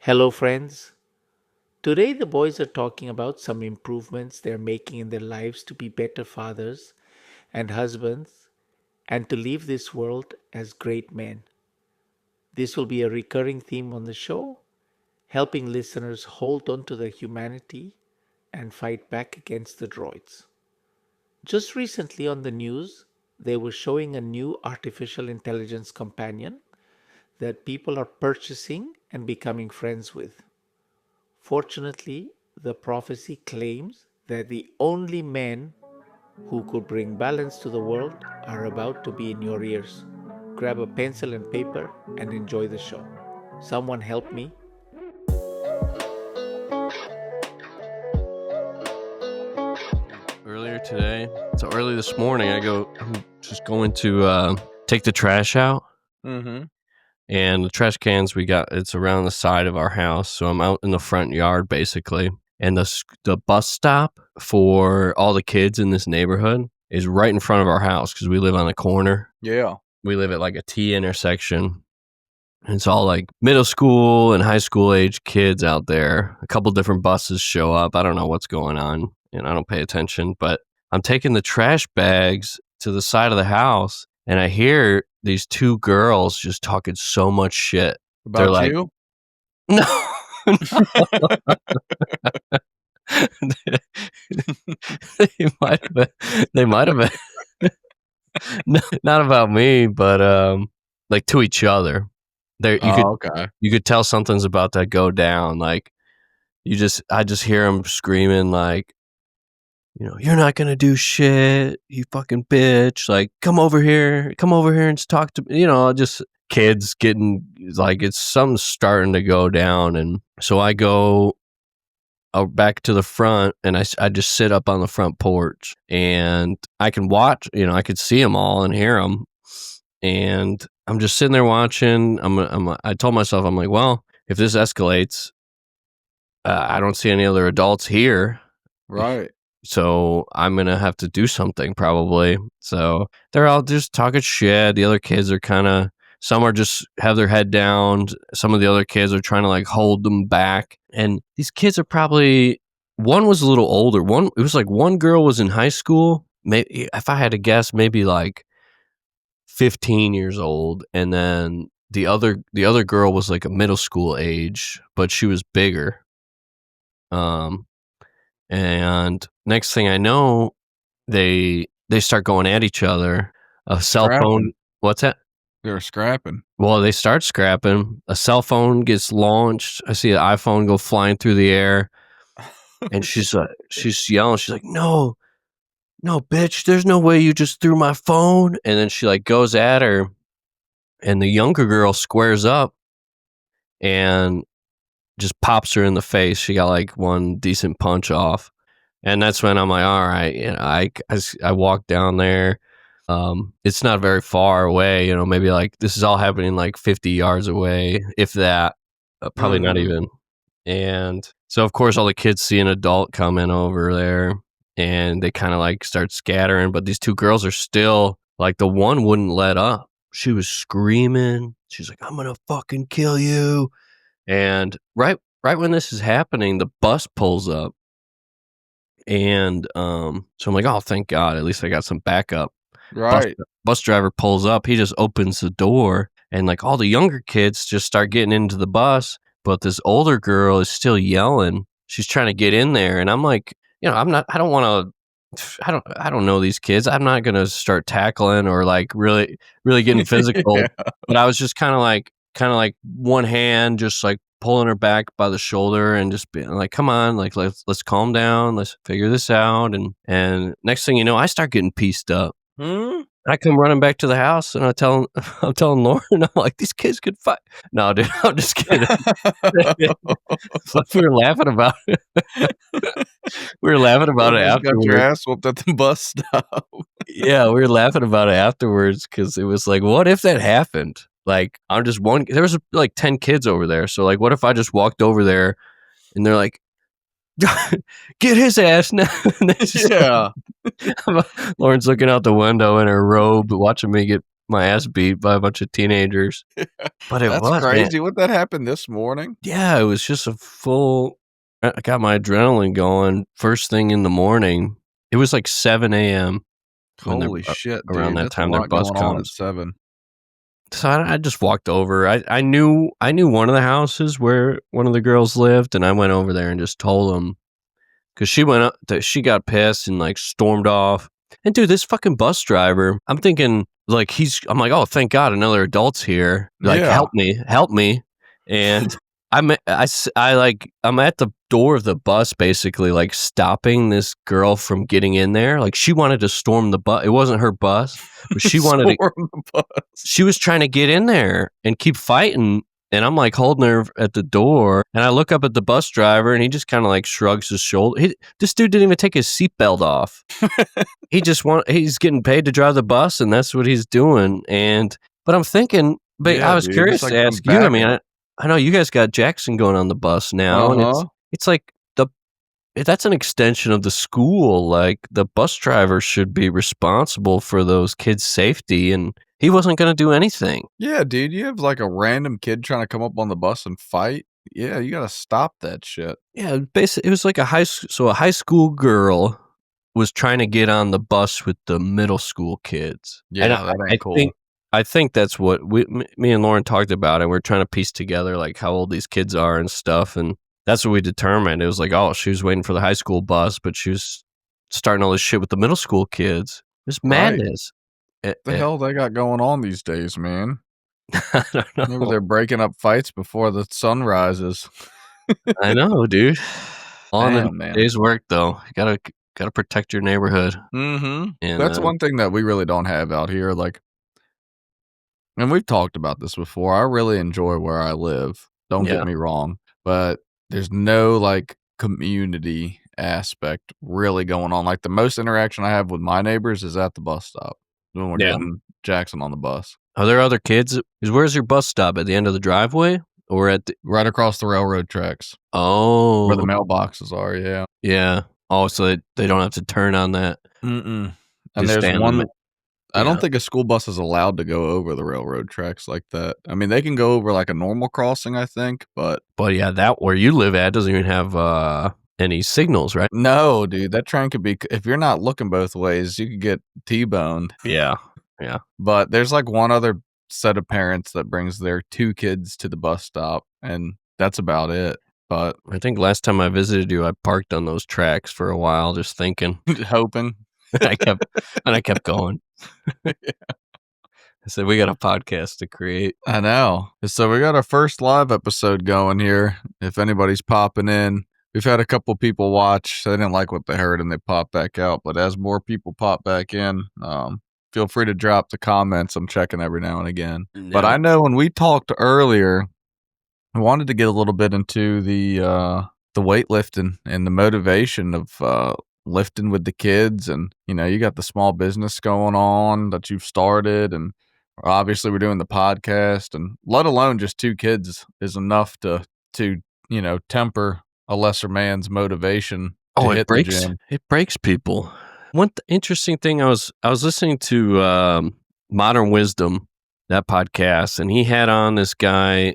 Hello, friends. Today, the boys are talking about some improvements they're making in their lives to be better fathers and husbands and to leave this world as great men. This will be a recurring theme on the show, helping listeners hold on to their humanity and fight back against the droids. Just recently on the news, they were showing a new artificial intelligence companion that people are purchasing and becoming friends with. Fortunately, the prophecy claims that the only men who could bring balance to the world are about to be in your ears. Grab a pencil and paper and enjoy the show. Someone help me. Earlier today, so early this morning, I'm just going to take the trash out. Mm-hmm. And the trash cans it's around the side of our house. So I'm out in the front yard basically. And the bus stop for all the kids in this neighborhood is right in front of our house because we live on the corner. Yeah. We live at like a T intersection. And it's all like middle school and high school age kids out there. A couple different buses show up. I don't know what's going on, and I don't pay attention, but I'm taking the trash bags to the side of the house, and I hear these two girls just talking so much shit. They're About like, you? no. They might have been. They might have been. Not about me, but like to each other. There, Okay. you could tell something's about to go down. Like I just hear them screaming like, you're not gonna do shit, you fucking bitch. Like, come over here and just talk to me. Just kids getting like it's something starting to go down, and so I go back to the front, and I just sit up on the front porch, and I can watch. I could see them all and hear them, and I'm just sitting there watching. I told myself, I'm like, well, if this escalates, I don't see any other adults here. Right. So I'm going to have to do something probably. So they're all just talking shit. The other kids are some are just have their head down. Some of the other kids are trying to like hold them back. And these kids are probably, one was a little older. It was like one girl was in high school. Maybe, if I had to guess, maybe like 15 years old. And then the other girl was like a middle school age, but she was bigger. And next thing I know, they start going at each other. A cell phone. What's that? They're scrapping. Well, they start scrapping. A cell phone gets launched. I see an iPhone go flying through the air, and she's yelling. She's like, "No, no, bitch! There's no way you just threw my phone." And then she like goes at her, and the younger girl squares up and just pops her in the face. She got like one decent punch off. And that's when I'm like, all right, I walk down there. It's not very far away, maybe like this is all happening like 50 yards away, if that, probably not even. And so, of course, all the kids see an adult coming over there, and they kind of like start scattering. But these two girls are still like, the one wouldn't let up. She was screaming. She's like, "I'm gonna fucking kill you!" And right when this is happening, the bus pulls up. And so I'm like, oh, thank God, at least I got some backup. Right. Bus driver pulls up. He just opens the door, and like all the younger kids just start getting into the bus, but this older girl is still yelling. She's trying to get in there, and I'm like, I don't want to. I don't know these kids. I'm not gonna start tackling or like really getting physical. Yeah. But I was just kind of like one hand just like pulling her back by the shoulder and just being like, come on, like let's calm down, let's figure this out. And next thing you know, I start getting pieced up. I come running back to the house, and I'm telling Lauren, I'm like, these kids could fight. No, dude, I'm just kidding. But we were laughing about it. We were laughing about it Got your afterwards. ass whooped at the bus stop. Yeah, we were laughing about it afterwards because it was like, what if that happened? Like, I'm just one. There was like 10 kids over there, so like, what if I just walked over there and they're like, get his ass now. Yeah. Lauren's looking out the window in her robe, watching me get my ass beat by a bunch of teenagers. But it That's was, man. crazy. What that happened this morning? Yeah, it was just a full. I got my adrenaline going first thing in the morning. It was like 7 a.m. when they're Holy shit, around dude. that That's a time their lot bus going on at comes. 7. So I just walked over. I knew one of the houses where one of the girls lived, and I went over there and just told them because she went up. She got pissed and like stormed off. And dude, this fucking bus driver, I'm thinking like I'm like, oh, thank God, another adult's here. Like, Yeah. help me. And I'm at the door of the bus, basically like stopping this girl from getting in there. Like she wanted to storm the bus. It wasn't her bus, but she wanted to. Storm the bus. She was trying to get in there and keep fighting. And I'm like holding her at the door. And I look up at the bus driver and he just kind of like shrugs his shoulder. This dude didn't even take his seatbelt off. He's getting paid to drive the bus and that's what he's doing. But I'm thinking, but Yeah, I was dude, curious just like to some ask you. I mean, backup. I know you guys got Jackson going on the bus now. And Uh-huh. it's like that's an extension of the school. Like the bus driver should be responsible for those kids' safety. And he wasn't going to do anything. Yeah, dude, you have like a random kid trying to come up on the bus and fight. Yeah, you got to stop that shit. Yeah, basically, it was like a high school girl was trying to get on the bus with the middle school kids. Yeah, And that ain't cool. I think that's what me and Lauren talked about, and we're trying to piece together like how old these kids are and stuff, and that's what we determined. It was like, oh, she was waiting for the high school bus, but she was starting all this shit with the middle school kids. It's Right. madness. The hell they got going on these days, man? I don't know. Maybe they're breaking up fights before the sun rises. I know, dude. On the Damn, man. day's work though. You gotta protect your neighborhood. Mm-hmm. And That's one thing that we really don't have out here. Like, and we've talked about this before. I really enjoy where I live. Don't Yeah. get me wrong, but there's no like community aspect really going on. Like the most interaction I have with my neighbors is at the bus stop when we're getting Jackson on the bus. Are there other kids? Where's your bus stop? At the end of the driveway or at the? Right across the railroad tracks Oh, where the mailboxes are. Yeah. yeah. Oh, so they don't have to turn on that. Mm-mm. And Just there's stand one. them. I don't think a school bus is allowed to go over the railroad tracks like that. I mean, they can go over like a normal crossing, I think, but yeah, that where you live at doesn't even have any signals, right? no, dude, that train could be, if you're not looking both ways, you could get T-boned. Yeah. But there's like one other set of parents that brings their 2 kids to the bus stop, and that's about it. But I think last time I visited you, I parked on those tracks for a while, just thinking. hoping. I kept going. I said, we got a podcast to create. I know. So we got our first live episode going here. If anybody's popping in, we've had a couple people watch. They didn't like what they heard and they popped back out. But as more people pop back in, feel free to drop the comments. I'm checking every now and again. Yeah. But I know when we talked earlier, I wanted to get a little bit into the weightlifting and the motivation of lifting with the kids. And, you know, you got the small business going on that you've started, and obviously we're doing the podcast, and let alone just 2 kids is enough to you know, temper a lesser man's motivation to hit the gym. It breaks people. One interesting thing, I was listening to Modern Wisdom, that podcast, and he had on this guy.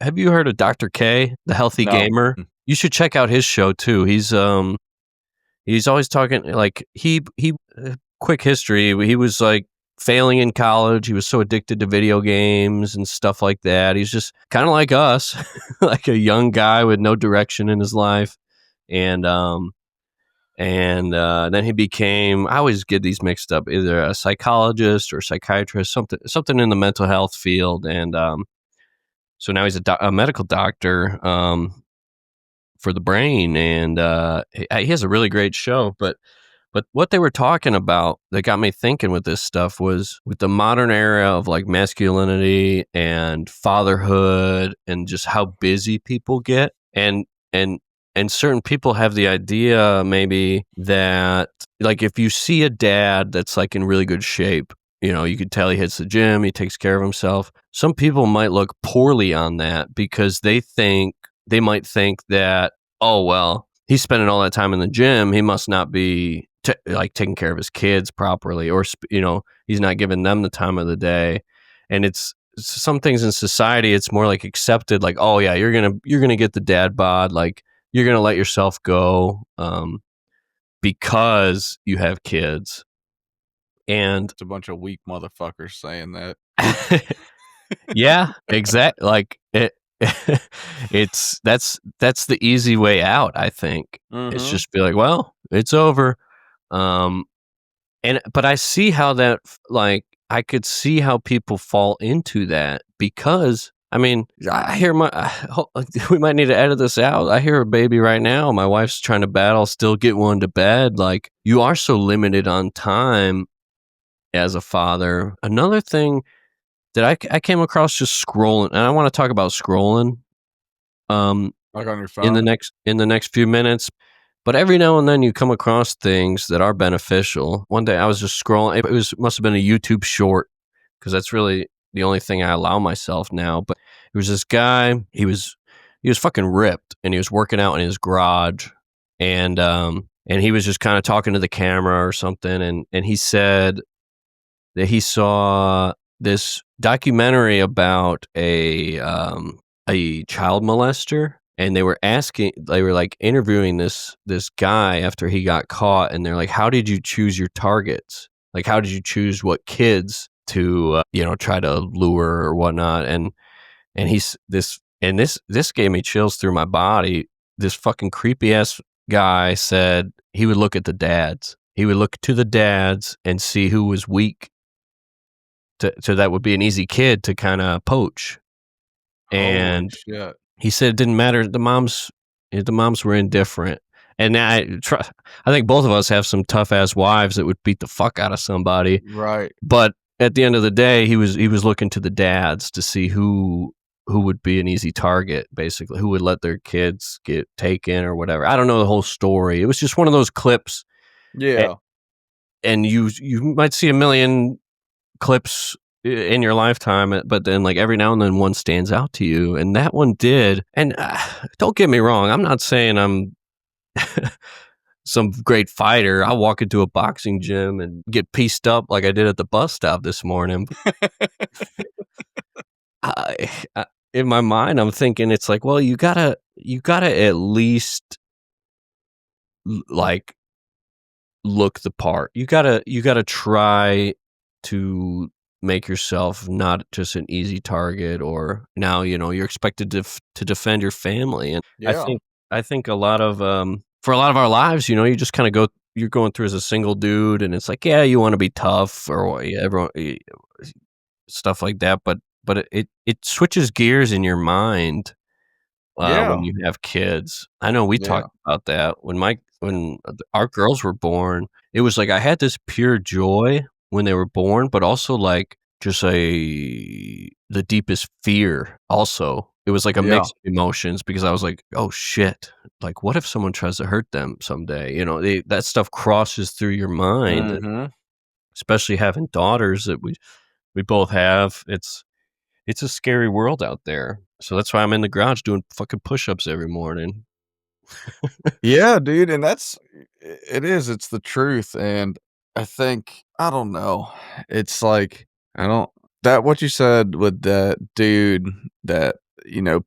Have you heard of Dr. K, the healthy No. gamer? You should check out his show too. He's always talking like quick history. He was like failing in college. He was so addicted to video games and stuff like that. He's just kind of like us, like a young guy with no direction in his life. And then he became, I always get these mixed up, either a psychologist or psychiatrist, something in the mental health field. And so now he's a medical doctor for the brain. And he has a really great show. But what they were talking about that got me thinking with this stuff was with the modern era of like masculinity and fatherhood and just how busy people get. And certain people have the idea maybe that like if you see a dad that's like in really good shape, you know, you could tell he hits the gym, he takes care of himself. Some people might look poorly on that because they might think that, oh, well, he's spending all that time in the gym, he must not be like taking care of his kids properly, or he's not giving them the time of the day. And it's some things in society, it's more like accepted, like, oh yeah, you're gonna get the dad bod, like you're gonna let yourself go because you have kids. And It's a bunch of weak motherfuckers saying that. yeah, exactly. Like that's the easy way out, I think. It's just be like, well, it's over. But I see how that, like, I could see how people fall into that, because I mean, I hear we might need to edit this out. I hear a baby right now. My wife's trying to battle, still get one to bed. Like, you are so limited on time as a father. Another thing that I came across just scrolling, and I want to talk about scrolling Like on your in phone? the next few minutes. But every now and then you come across things that are beneficial. One day I was just scrolling. It must have been a YouTube short, because that's really the only thing I allow myself now. But it was this guy. He was fucking ripped, and he was working out in his garage, and he was just kind of talking to the camera or something, and he said that he saw this documentary about a child molester, and they were like interviewing this guy after he got caught, and they're like, how did you choose your targets? Like, how did you choose what kids to try to lure or whatnot? And this gave me chills through my body. This fucking creepy ass guy said he would look at the dads. He would look to the dads and see who was weak, so that would be an easy kid to kind of poach. Holy And shit. he said it didn't matter. The moms were indifferent. And I think both of us have some tough ass wives that would beat the fuck out of somebody. Right. But at the end of the day, he was looking to the dads to see who would be an easy target, basically, who would let their kids get taken or whatever. I don't know the whole story. It was just one of those clips. Yeah. And you might see a million clips in your lifetime, but then, like, every now and then one stands out to you, and that one did. And don't get me wrong, I'm not saying I'm some great fighter. I'll walk into a boxing gym and get pieced up like I did at the bus stop this morning. I, in my mind, I'm thinking, it's like, well, you gotta at least like look the part. You gotta try to make yourself not just an easy target, or now you're expected to defend your family. And Yeah. I think a lot of for a lot of our lives, you just kind of you're going through as a single dude, and it's like, yeah, you want to be tough, or everyone, stuff like that, but it switches gears in your mind Yeah. when you have kids. I know we Yeah. talked about that when our girls were born. It was like I had this pure joy when they were born, but also like just the deepest fear. Also, it was like a Yeah. mix of emotions, because I was like, oh shit, like what if someone tries to hurt them someday? That stuff crosses through your mind, Mm-hmm. especially having daughters that we both have. It's a scary world out there. So that's why I'm in the garage doing fucking push-ups every morning. Yeah, dude, and it's the truth. And I think, I don't know. It's like, I don't that what you said with that dude, that,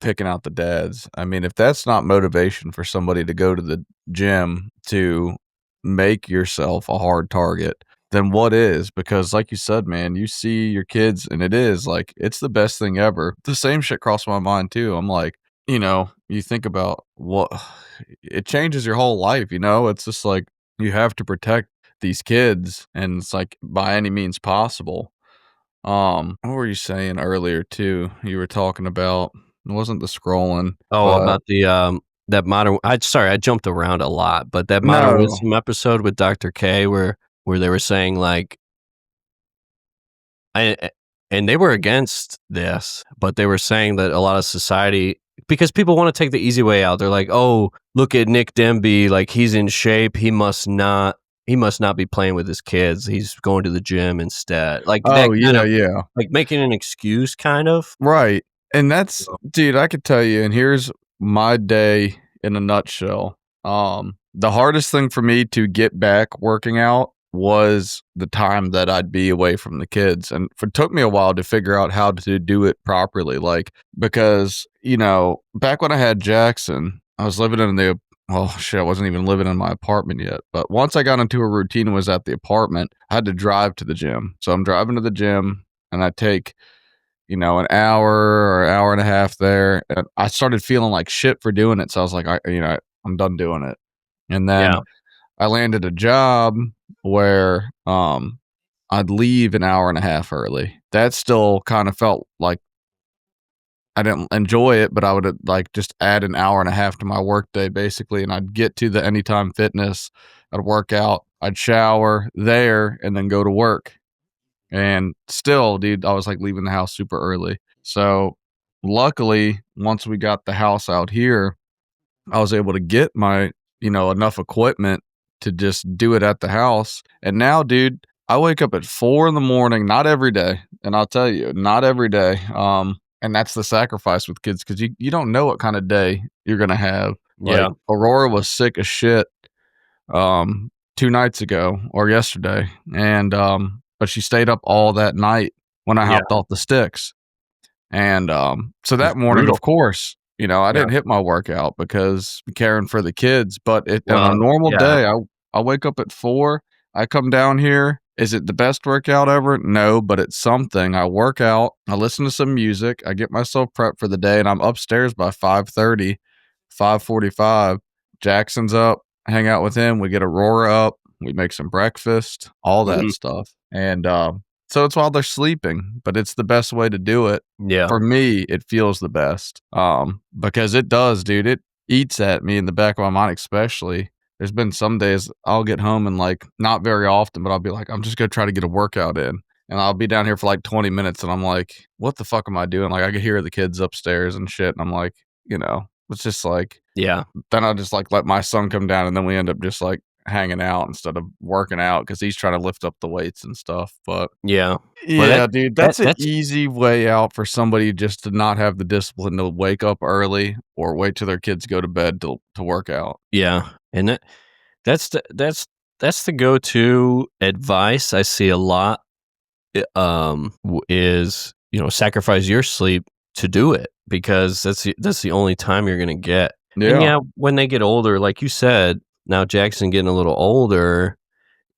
picking out the dads. I mean, if that's not motivation for somebody to go to the gym to make yourself a hard target, then what is? Because like you said, man, you see your kids, and it is like, it's the best thing ever. The same shit crossed my mind too. I'm like, you think about what it changes your whole life. It's just like, you have to protect these kids, and it's like, by any means possible. What were you saying earlier too? You were talking about, it wasn't the scrolling, Oh, but about the that modern sorry, I jumped around a lot, but that Modern no. Wisdom episode with Dr. K, where they were saying, like, I and they were against this, but they were saying that a lot of society, because people want to take the easy way out. They're like, "Oh, look at Nick Demby, like he's in shape. He must not be playing with his kids. He's going to the gym instead." Like that Oh, kind yeah, of, yeah. like, making an excuse, kind of. Right. And that's, dude, I could tell you, and here's my day in a nutshell. The hardest thing for me to get back working out was the time that I'd be away from the kids. And it took me a while to figure out how to do it properly. Like, because, back when I had Jackson, I was living in well, shit, I wasn't even living in my apartment yet. But once I got into a routine and was at the apartment, I had to drive to the gym. So I'm driving to the gym and I take, an hour or hour and a half there. And I started feeling like shit for doing it. So I was like, I'm done doing it. And then Yeah. I landed a job where I'd leave an hour and a half early. That still kind of felt like I didn't enjoy it, but I would like just add an hour and a half to my workday basically, and I'd get to the Anytime Fitness, I'd work out, I'd shower there, and then go to work. And still, dude, I was like leaving the house super early. So luckily, once we got the house out here, I was able to get my, enough equipment to just do it at the house. And now, dude, I wake up at 4 in the morning, not every day. And I'll tell you, not every day. And that's the sacrifice with kids because you don't know what kind of day you're going to have. Like Yeah. Aurora was sick as shit 2 nights ago or yesterday. And, but she stayed up all that night when I Yeah. hopped off the sticks. And so It's that morning, brutal. of course, I Yeah. didn't hit my workout because caring for the kids. But on a Well, normal yeah. day, I wake up at 4. I come down here. Is it the best workout ever? No, but it's something. I work out. I listen to some music. I get myself prepped for the day, and I'm upstairs by 5:30, 5:45. Jackson's up. Hang out with him. We get Aurora up. We make some breakfast. All that Mhm. stuff. And so it's while they're sleeping, but it's the best way to do it. Yeah. For me, it feels the best. Because it does, dude. It eats at me in the back of my mind, especially. There's been some days I'll get home and like not very often, but I'll be like, I'm just gonna try to get a workout in. And I'll be down here for like 20 minutes and I'm like, what the fuck am I doing? Like I could hear the kids upstairs and shit. And I'm like, it's just like Yeah. then I'll just like let my son come down and then we end up just like hanging out instead of working out because he's trying to lift up the weights and stuff. But Yeah. Well, yeah, dude, that's an that's easy way out for somebody just to not have the discipline to wake up early or wait till their kids go to bed to work out. yeah. And that's the go-to advice I see a lot. Is sacrifice your sleep to do it because that's the only time you're gonna get. And Yeah. yeah, when they get older, like you said, now Jackson getting a little older,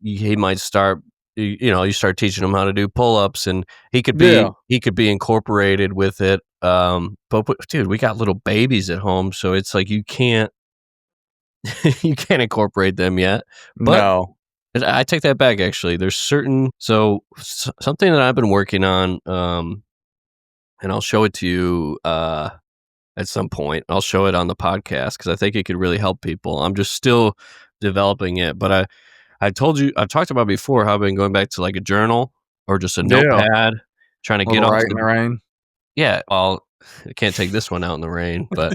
he might start. You start teaching him how to do pull-ups, and Yeah. he could be incorporated with it. But dude, we got little babies at home, so it's like you can't you can't incorporate them yet. But No. I take that back. Actually, there's something that I've been working on, and I'll show it to you at some point. I'll show it on the podcast because I think it could really help people. I'm just still developing it, but I told you I've talked about before how I've been going back to like a journal or just a Yeah. notepad, trying to get Little off right in the the rain. yeah. Well, I can't take this one out in the rain, but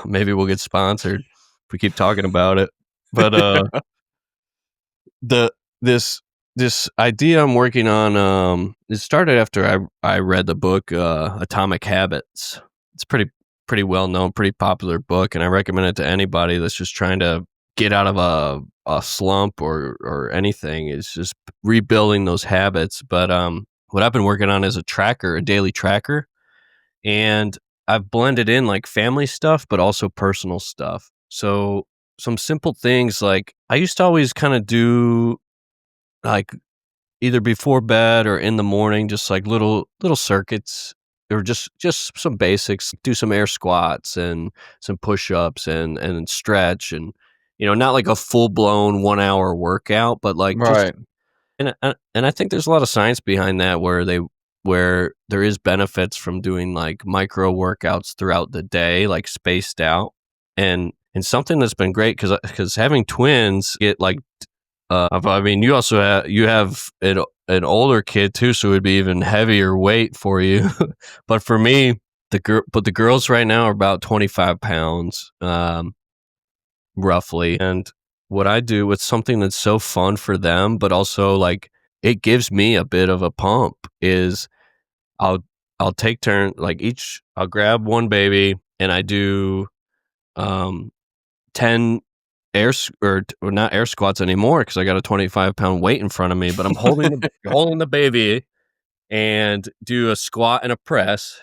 maybe we'll get sponsored if we keep talking about it. But the this this idea I'm working on, it started after I read the book Atomic Habits. It's pretty well known, pretty popular book, and I recommend it to anybody that's just trying to get out of a slump or anything. Is just rebuilding those habits. But what I've been working on is a daily tracker, and I've blended in like family stuff, but also personal stuff. So some simple things like I used to always kind of do like either before bed or in the morning, just like little circuits or just some basics, do some air squats and some push-ups and stretch and not like a full-blown 1 hour workout, but like just Right. and I think there's a lot of science behind that where there is benefits from doing like micro workouts throughout the day, like spaced out. And something that's been great because having twins, get like I mean, you also have an older kid too, so it'd be even heavier weight for you. But for me, the girls right now are about 25 pounds, roughly. And what I do with something that's so fun for them, but also like it gives me a bit of a pump is I'll I'll take turn like I'll grab one baby and I do um 10 or not air squats anymore because I got a 25-pound weight in front of me, but I'm holding the baby and do a squat and a press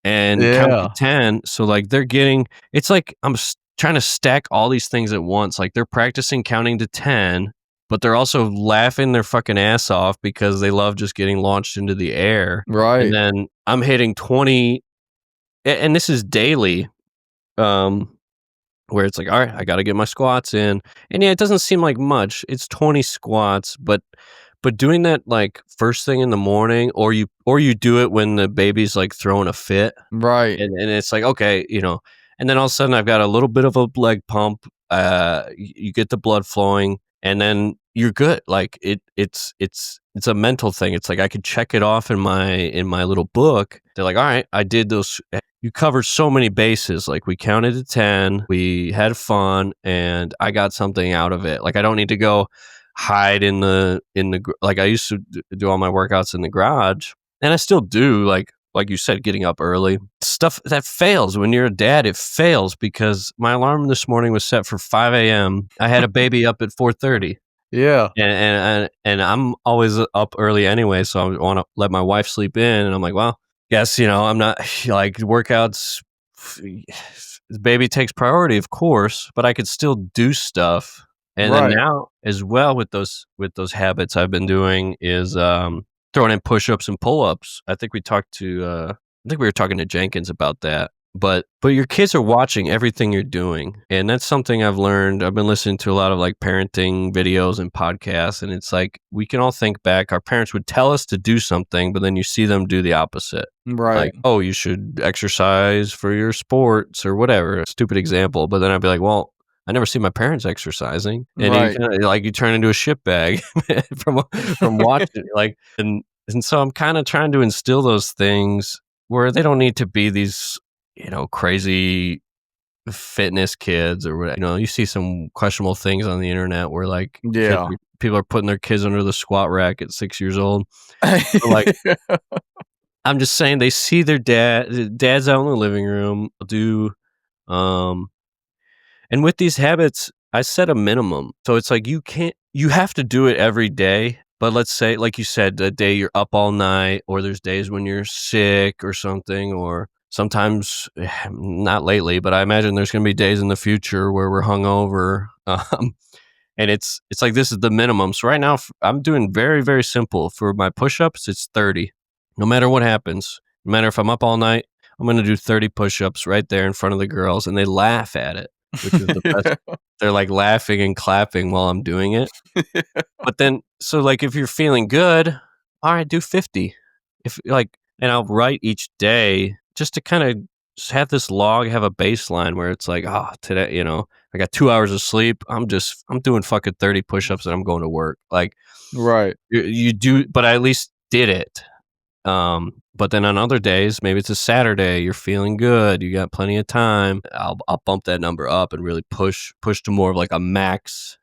and count to Yeah. 10. So like they're getting, it's like I'm trying to stack all these things at once. Like they're practicing counting to 10, but they're also laughing their fucking ass off because they love just getting launched into the air. And Right. then I'm hitting 20, and this is daily. Where it's like, all right, I got to get my squats in. And yeah, it doesn't seem like much. It's 20 squats, but doing that like first thing in the morning, or you do it when the baby's like throwing a fit, Right. and it's like, okay, and then all of a sudden I've got a little bit of a leg pump. You get the blood flowing, and then you're good. Like it's a mental thing. It's like I could check it off in my little book. They're like, all right, I did those. You covered so many bases. Like we counted to 10, we had fun, and I got something out of it. Like I don't need to go hide in the like I used to do all my workouts in the garage, and I still do. Like you said, getting up early, stuff that fails when you're a dad. It fails because my alarm this morning was set for 5 a.m. I had a baby up at 4:30. Yeah. And I'm always up early anyway, so I want to let my wife sleep in. And I'm like, well, yes, I'm not like workouts. The baby takes priority, of course, but I could still do stuff. And then Right. now, as well, with those habits I've been doing is throwing in push-ups and pull-ups. I think we were talking to Jenkins about that. But your kids are watching everything you're doing, and that's something I've learned. I've been listening to a lot of like parenting videos and podcasts, and it's like we can all think back. Our parents would tell us to do something, but then you see them do the opposite. Right. Like, oh, you should exercise for your sports or whatever. Stupid example, but then I'd be like, well, I never see my parents exercising, and you Right. kind of like you turn into a shitbag from watching. Like, and so I'm kind of trying to instill those things where they don't need to be these crazy fitness kids or what. You see some questionable things on the internet where like Yeah. people are putting their kids under the squat rack at 6 years old. But, like, I'm just saying they see their dad's out in the living room do, um, and with these habits, I set a minimum. So it's like you have to do it every day. But let's say, like you said, the day you're up all night, or there's days when you're sick or something, or sometimes, not lately, but I imagine there's going to be days in the future where we're hungover. And it's like this is the minimum. So right now, I'm doing very, very simple. For my push-ups, it's 30. No matter what happens, no matter if I'm up all night, I'm going to do 30 push-ups right there in front of the girls, and they laugh at it, which is the best. They're like laughing and clapping while I'm doing it. But then, so like if you're feeling good, all right, do 50. If like, and I'll write each day just to kind of have this log, have a baseline where it's like, oh, today, I got 2 hours of sleep. I'm doing fucking 30 push-ups and I'm going to work. Like Right. you do, but I at least did it. But then on other days, maybe it's a Saturday, you're feeling good, you got plenty of time. I'll bump that number up and really push to more of like a max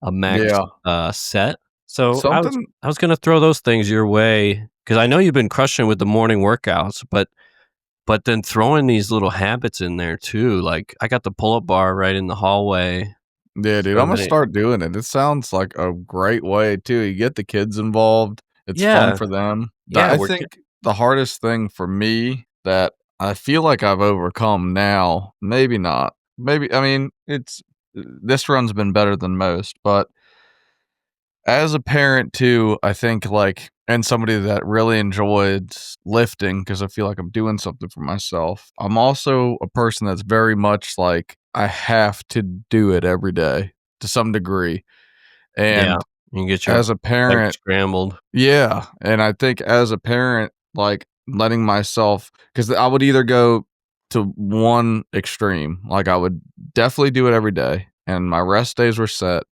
Yeah. set. So Something I was gonna throw those things your way because I know you've been crushing with the morning workouts, but then throwing these little habits in there too. Like I got the pull-up bar right in the hallway. Yeah, dude, So I'm gonna then start doing it. It sounds like a great way too. You get the kids involved. It's fun yeah, for them. yeah, I think the hardest thing for me that I feel like I've overcome now, maybe not. Maybe I mean, it's this run's been better than most, but as a parent too, I think like and somebody that really enjoys lifting because I feel like I'm doing something for myself. I'm also a person that's very much like I have to do it every day to some degree. yeah, And you can get your as a eggs parent, scrambled. yeah, and I think as a parent, like letting myself because I would either go to one extreme, like I would definitely do it every day, and my rest days were set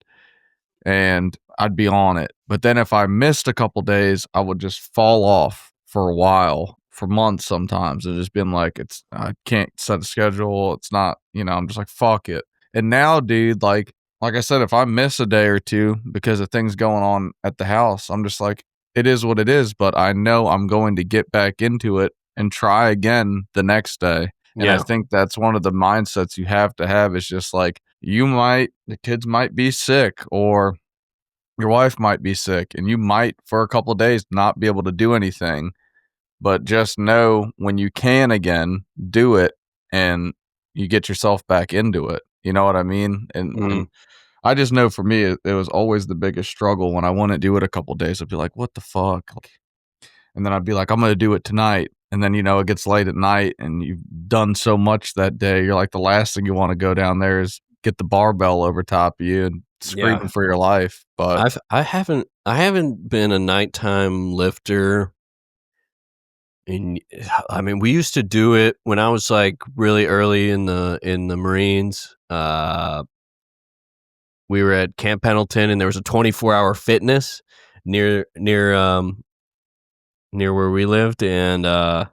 and I'd be on it. But then if I missed a couple days, I would just fall off for a while, for months sometimes, and just been like, I can't set a schedule. It's not, I'm just like, fuck it. And now, dude, like I said, if I miss a day or two because of things going on at the house, I'm just like, it is what it is. But I know I'm going to get back into it and try again the next day. And I Yeah. think that's one of the mindsets you have to have is just like, the kids might be sick or your wife might be sick and you might for a couple of days not be able to do anything, but just know when you can again, do it and you get yourself back into it. You know what I mean? And Mm. I just know for me, it was always the biggest struggle when I wouldn't do it a couple of days. I'd be like, what the fuck? And then I'd be like, I'm going to do it tonight. And then, it gets late at night and you've done so much that day. You're like, the last thing you want to go down there is get the barbell over top of you and Yeah. screaming for your life. But I haven't been a nighttime lifter. And I mean, we used to do it when I was like really early in the Marines. We were at Camp Pendleton, and there was a 24-hour fitness near where we lived, and I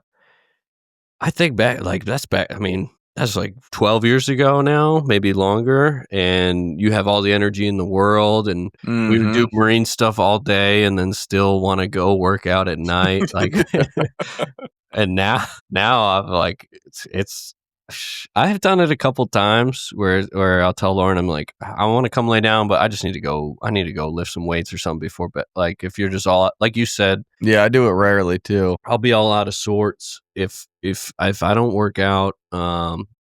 think back, like that's back. I mean, that's like 12 years ago now, maybe longer. And you have all the energy in the world, and we would do mhm. Marine stuff all day, and then still want to go work out at night, like. And now I'm like, it's. I have done it a couple times where I'll tell Lauren, I'm like, I want to come lay down, but I just need to go. I need to go lift some weights or something before. But like, if you're just all like you said, Yeah, I do it rarely too. I'll be all out of sorts if I don't work out.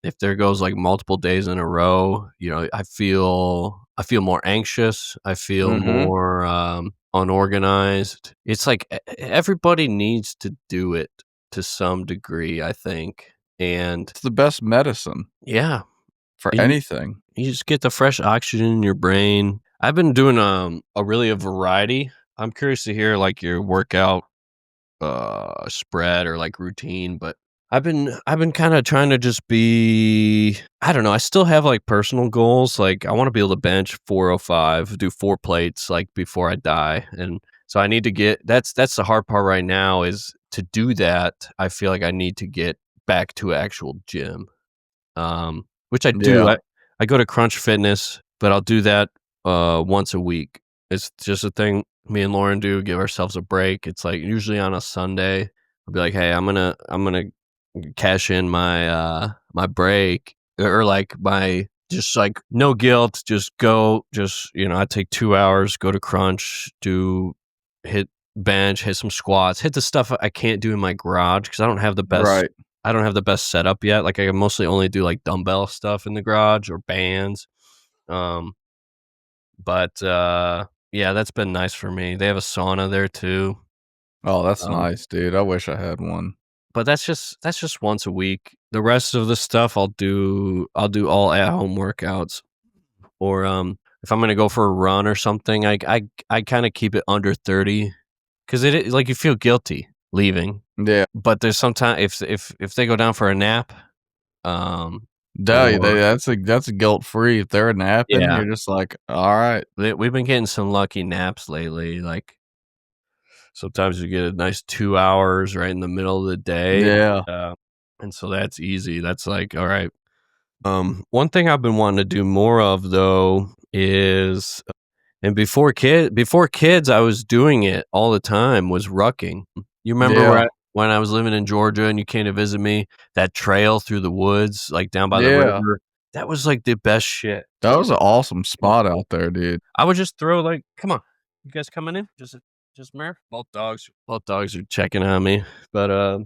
If there goes like multiple days in a row, I feel more anxious. I feel Mhm. more unorganized. It's like everybody needs to do it to some degree, I think. And It's the best medicine yeah, for and anything. you just get the fresh oxygen in your brain. I've been doing a variety. I'm curious to hear like your workout spread or like routine, but I've been kind of trying to just be, I don't know, I still have like personal goals. Like I want to be able to bench 405, do 4 plates like before I die. And so I need to get, that's the hard part right now, is to do that. I feel like I need to get back to an actual gym. Which I do. Yeah. I go to Crunch Fitness, but I'll do that once a week. It's just a thing me and Lauren do, give ourselves a break. It's like usually on a Sunday. I'll be like, hey, I'm gonna cash in my break, or like my, just like no guilt, just go, just I take 2 hours, go to Crunch, hit bench, hit some squats, hit the stuff I can't do in my garage because Right. I don't have the best setup yet. Like I mostly only do like dumbbell stuff in the garage or bands. Um, but yeah, that's been nice for me. They have a sauna there too. Oh, that's Um, nice, dude. I wish I had one. but that's just once a week. The rest of the stuff I'll do all at home workouts. Or if I'm gonna go for a run or something, I kind of keep it under 30, because like you feel guilty leaving. Yeah. But there's sometimes if they go down for a nap, um, Duh, or that's guilt free. If they're napping, yeah, you're just like, all right. we've been getting some lucky naps lately. Like sometimes you get a nice 2 hours right in the middle of the day, Yeah. and so that's easy. That's like, all right. One thing I've been wanting to do more of though is, and before kids, I was doing it all the time, was rucking. You remember Yeah. when I was living in Georgia and you came to visit me, that trail through the woods, like down by the Yeah. river, that was like the best shit. That was an awesome spot out there, dude. I would just throw like, come on, you guys coming in? Just Murph? Both dogs are checking on me. But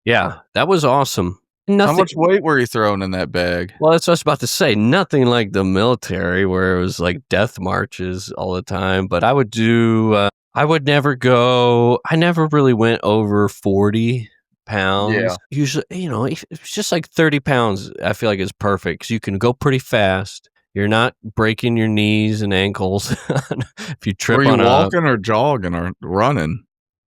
yeah, that was awesome. How Nothing. much weight were you throwing in that bag? Well, that's what I was about to say. Nothing like the military where it was like death marches all the time. But I would do, I would never go, I never really went over 40 Yeah. pounds. Usually, if it's just like 30 pounds, I feel like it's perfect because you can go pretty fast. You're not breaking your knees and ankles if you Were trip you on walking or jogging or running?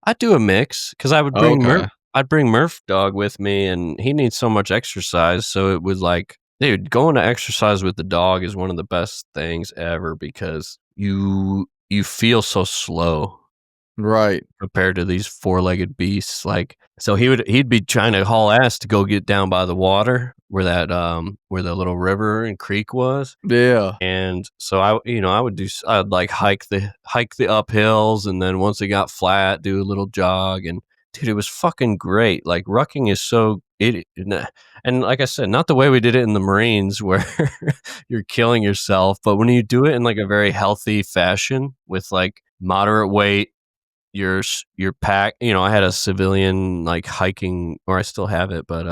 I'd do a mix because Okay. I'd bring Murph dog with me, and he needs so much exercise. So it was like, dude, going to exercise with the dog is one of the best things ever because you feel so slow Right. compared to these four-legged beasts. Like, so he'd be trying to haul ass to go get down by the water where the little river and creek was. Yeah. And so I'd like hike the uphills, and then once it got flat, do a little jog. And dude, it was fucking great. Like rucking and like I said, not the way we did it in the Marines where you're killing yourself, but when you do it in like a very healthy fashion with like moderate weight, your pack. I had a civilian like hiking, or I still have it, but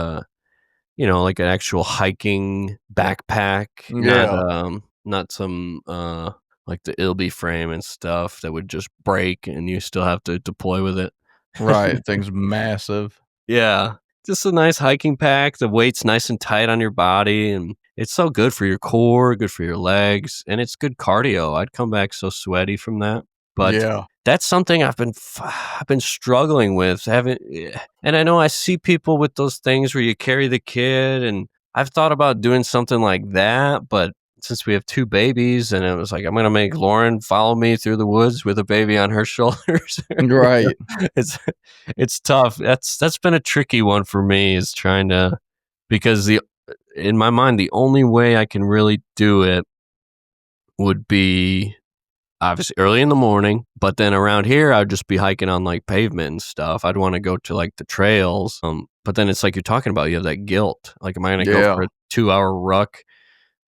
like an actual hiking backpack, Yeah. not some like the Ilby frame and stuff that would just break and you still have to deploy with it. Right. Thing's massive. Yeah. Just a nice hiking pack. The weight's nice and tight on your body, and it's so good for your core, good for your legs, and it's good cardio. I'd come back so sweaty from that. But Yeah. that's something I've been struggling with. And I know I see people with those things where you carry the kid, and I've thought about doing something like that, but since we have 2 babies, and it was like I'm gonna make Lauren follow me through the woods with a baby on her shoulders. Right. it's it's tough. That's been a tricky one for me, is trying to, because in my mind the only way I can really do it would be obviously early in the morning, but then around here I'd just be hiking on like pavement and stuff. I'd want to go to like the trails. But then it's like you're talking about, you have that guilt. Like, am I going to go for Yeah. a 2-hour ruck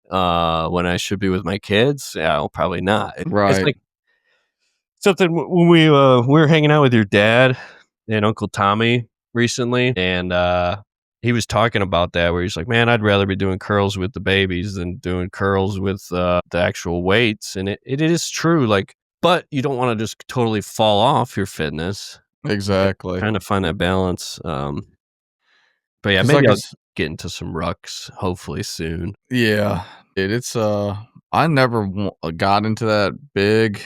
when I should be with my kids? Yeah, well, probably not. It's Right. like something when we were hanging out with your dad and Uncle Tommy recently, and he was talking about that, where he's like, "Man, I'd rather be doing curls with the babies than doing curls with the actual weights." And it is true, like, but you don't want to just totally fall off your fitness. Exactly. Trying to find that balance. But yeah, Because maybe like I'll get into some rucks hopefully soon. yeah, it's I never got into that big.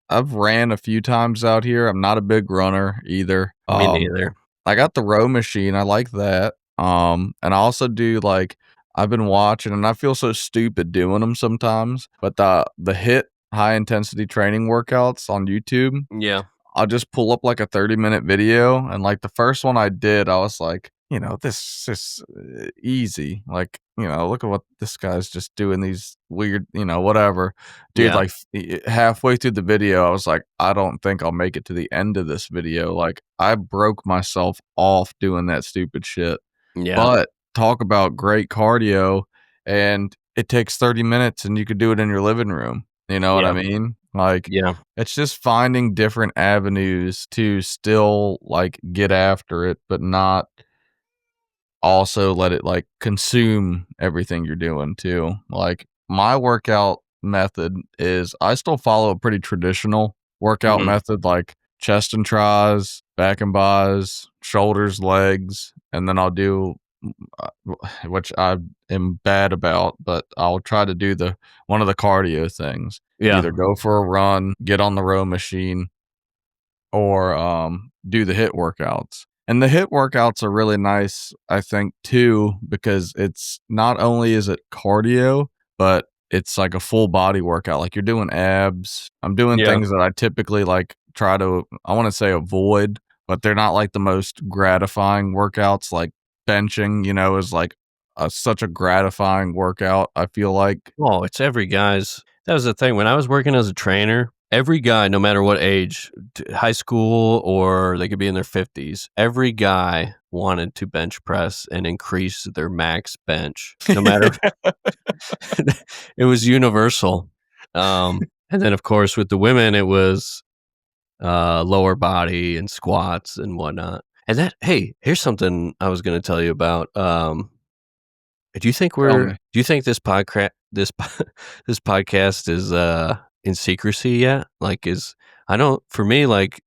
I've ran a few times out here. I'm not a big runner either. Me neither. I got the row machine. I like that. And I also do like I've been watching, and I feel so stupid doing them sometimes. But the hit high intensity training workouts on YouTube, Yeah, I'll just pull up like a 30-minute video, and like the first one I did, I was like, this is easy. Like, look at what this guy's just doing, these weird, whatever. Dude, yeah, like halfway through the video, I was like, I don't think I'll make it to the end of this video. Like, I broke myself off doing that stupid shit. yeah, But talk about great cardio, and it takes 30 minutes and you could do it in your living room. You know what I yeah, mean? Like, yeah, it's just finding different avenues to still like get after it, but not also let it like consume everything you're doing too. Like, my workout method is I still follow a pretty traditional workout mhm, method, like chest and tries, back and bis, shoulders, legs, and then I'll do uh, which I am bad about, but I'll try to do the one of the cardio things. yeah, Either go for a run, get on the row machine, or do the hit workouts. And the hit workouts are really nice, I think, too, because it's not only is it cardio, but it's like a full body workout. Like, you're doing abs. I'm doing yeah. things that I typically like try to, I want to say, avoid, but they're not like the most gratifying workouts. Like benching, is like such a gratifying workout, I feel like. Oh, it's every guy's. That was the thing. When I was working as a trainer, every guy, no matter what age, high school or they could be in their 50s, every guy wanted to bench press and increase their max bench, no matter. It was universal. And then, of course, with the women, it was lower body and squats and whatnot. And hey, here's something I was going to tell you about. Tell me. Do you think this podcast this podcast is in secrecy yet? Like, is I don't for me, like,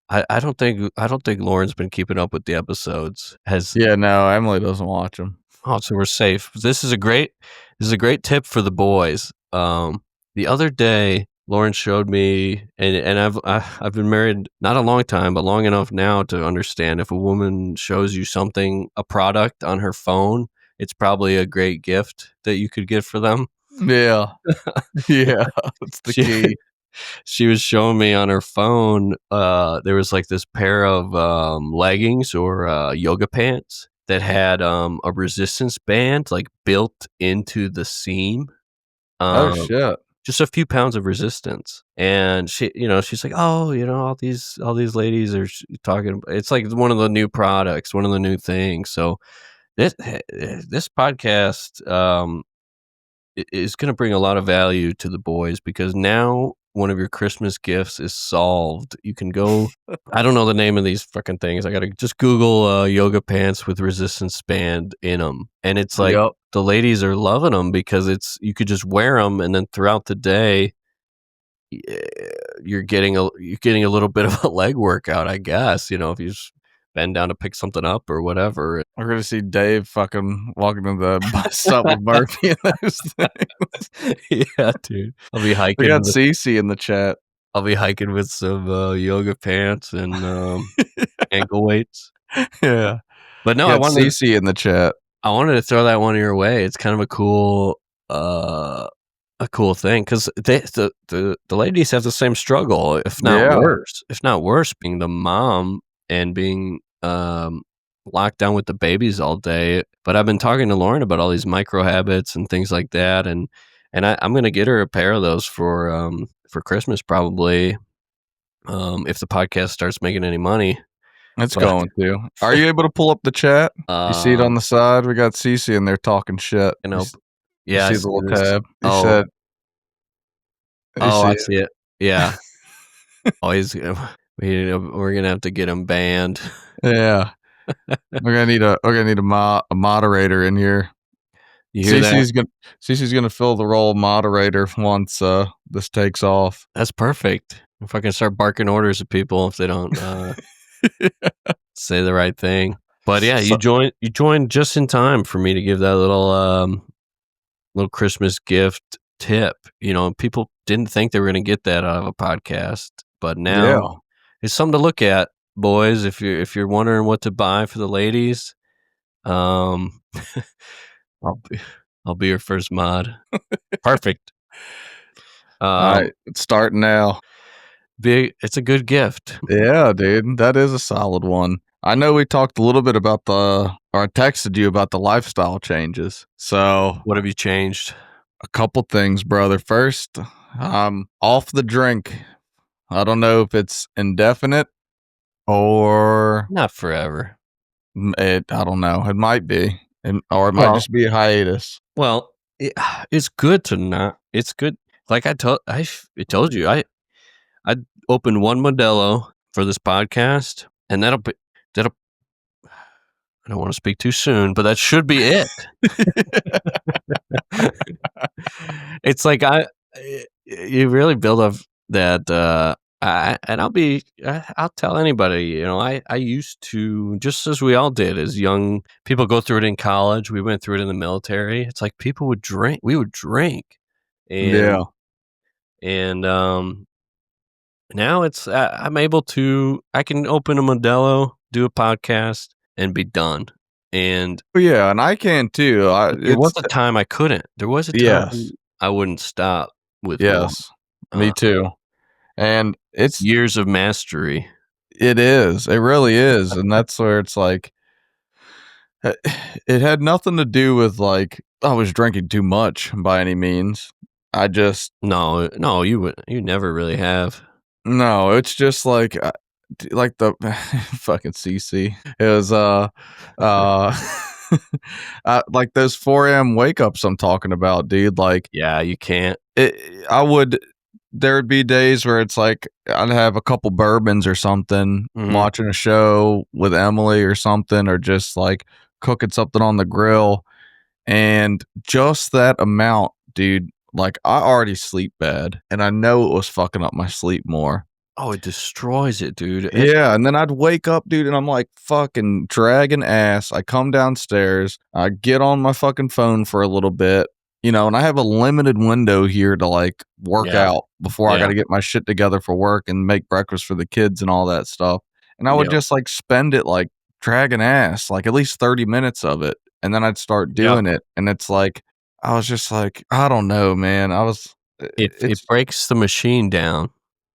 I don't think Lauren's been keeping up with the episodes. Has Yeah, no, Emily doesn't watch them. Oh, so we're safe. This is a great tip for the boys. The other day, Lauren showed me, and I've been married not a long time, but long enough now to understand, if a woman shows you something, a product on her phone, it's probably a great gift that you could get for them. Yeah. Yeah, that's the She key. she was showing me on her phone, there was like this pair of leggings or yoga pants that had a resistance band like built into the seam. Oh, Um, shit. just a few pounds of resistance. And she's like, oh, all these ladies are talking. It's like one of the new products, one of the new things. So this podcast is going to bring a lot of value to the boys, because now one of your Christmas gifts is solved. You can go. I don't know the name of these fucking things. I got to just Google yoga pants with resistance band in them. And it's like Yep. the ladies are loving them because you could just wear them, and then throughout the day, you're getting a little bit of a leg workout, I guess, if you just bend down to pick something up or whatever. We're gonna see Dave fucking walking to the bus stop with Murphy and those things. Yeah, dude. I'll be hiking. We got Cece in the chat. I'll be hiking with some yoga pants and ankle weights. Yeah. But no, We got Cece in the chat. I wanted to throw that one your way. It's kind of a cool thing, because the ladies have the same struggle, if not worse, being the mom and being locked down with the babies all day. But I've been talking to Lauren about all these micro habits and things like that, and I'm gonna get her a pair of those for Christmas, probably, if the podcast starts making any money. It's going to. Are you able to pull up the chat? You see it on the side? We got Cece in there talking shit. Yeah, you I see the little this. tab. He said. I see it. Yeah. We're gonna have to get him banned. Yeah. We're gonna need a moderator in here. You hear that? Cece's gonna fill the role of moderator once this takes off. That's perfect. If I can start barking orders at people if they don't say the right thing. But yeah, you joined just in time for me to give that little Christmas gift tip. People didn't think they were going to get that out of a podcast, but now it's something to look at, boys. If you're wondering what to buy for the ladies, I'll be your first mod. Perfect. All right, it's starting now. It's a good gift. Yeah, dude, that is a solid one. I know we talked a little bit about or I texted you about the lifestyle changes. So what have you changed? A couple things, brother. First, I'm off the drink. I don't know if it's indefinite or not forever. I don't know. It might be, or it might just be a hiatus. Well, it's good to not. It's good. Like I told you, I opened one Modelo for this podcast, and that'll. I don't want to speak too soon, but that should be it. It's like you really build up that, and I'll tell anybody, I used to, just as we all did as young people, go through it in college. We went through it in the military. It's like people would drink. We would drink. And now it's, I'm able to, I can open a Modelo, do a podcast, and be done. And and I can too. There was a time I couldn't. There was a time I wouldn't stop with one. Me too. And it's years of mastery. It is. It really is. And that's where it's like, it had nothing to do with like I was drinking too much by any means. I just no, you never really have. No, it's just like the fucking CC. It was like those 4 a.m. wake ups I'm talking about, dude. Like, yeah, you can't. There'd be days where it's like I'd have a couple bourbons or something, watching a show with Emily or something, or just like cooking something on the grill, and just that amount, dude. Like, I already sleep bad, and I know it was fucking up my sleep more. Oh, it destroys it, dude. Yeah, and then I'd wake up, dude, and I'm like fucking dragging ass. I come downstairs, I get on my fucking phone for a little bit, and I have a limited window here to like work out before I got to get my shit together for work and make breakfast for the kids and all that stuff. And I would just like spend it like dragging ass, like at least 30 minutes of it. And then I'd start doing it. And it's like, I was just like, I don't know, man. It breaks the machine down.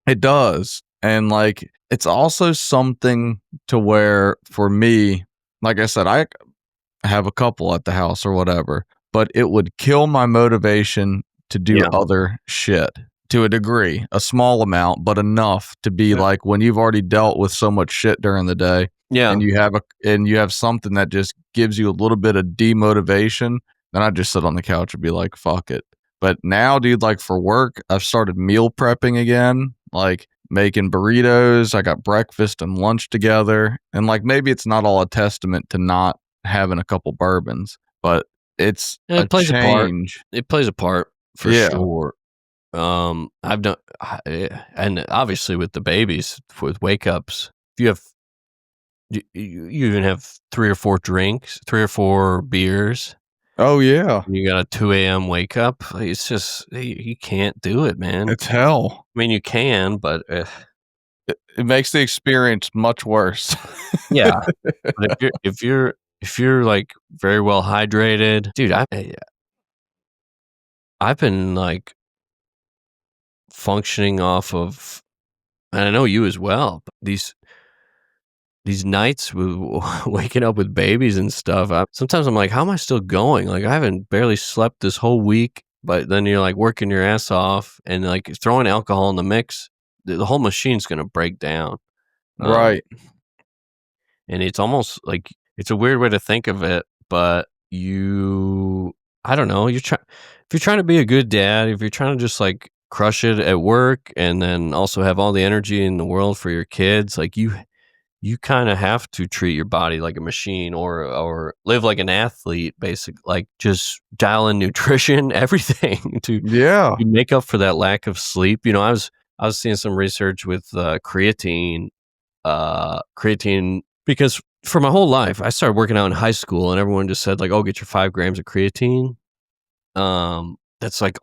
It does. And like, it's also something to where for me, like I said, I have a couple at the house or whatever, but it would kill my motivation to do Yeah. other shit to a degree, a small amount, but enough to be Yeah. like when you've already dealt with so much shit during the day Yeah. and you have something that just gives you a little bit of demotivation, then I just sit on the couch and be like, fuck it. But now, dude, like for work, I've started meal prepping again, like making burritos. I got breakfast and lunch together. And like maybe it's not all a testament to not having a couple bourbons, but it's a It plays a part. change. It plays a part for Yeah. sure. I've done, and obviously with the babies, with wake ups, if you have, you even have 3 or 4 drinks, 3 or 4 beers, Oh, yeah. and you got a 2 a.m. wake up. It's just, you can't do it, man. It's hell. I mean, you can, but It makes the experience much worse. yeah. But if you're like very well hydrated, dude, I've been like functioning off of, and I know you as well, but these nights with waking up with babies and stuff, sometimes I'm like, how am I still going? Like, I haven't barely slept this whole week, but then you're like working your ass off and like throwing alcohol in the mix, the whole machine's going to break down. Right. And it's almost like, it's a weird way to think of it, but I don't know, if you're trying to be a good dad, if you're trying to just like crush it at work and then also have all the energy in the world for your kids, like you kind of have to treat your body like a machine or live like an athlete, basic, like just dial in nutrition, everything to Yeah. make up for that lack of sleep. I was seeing some research with creatine, because for my whole life, I started working out in high school and everyone just said like, oh, get your 5 grams of creatine. That's like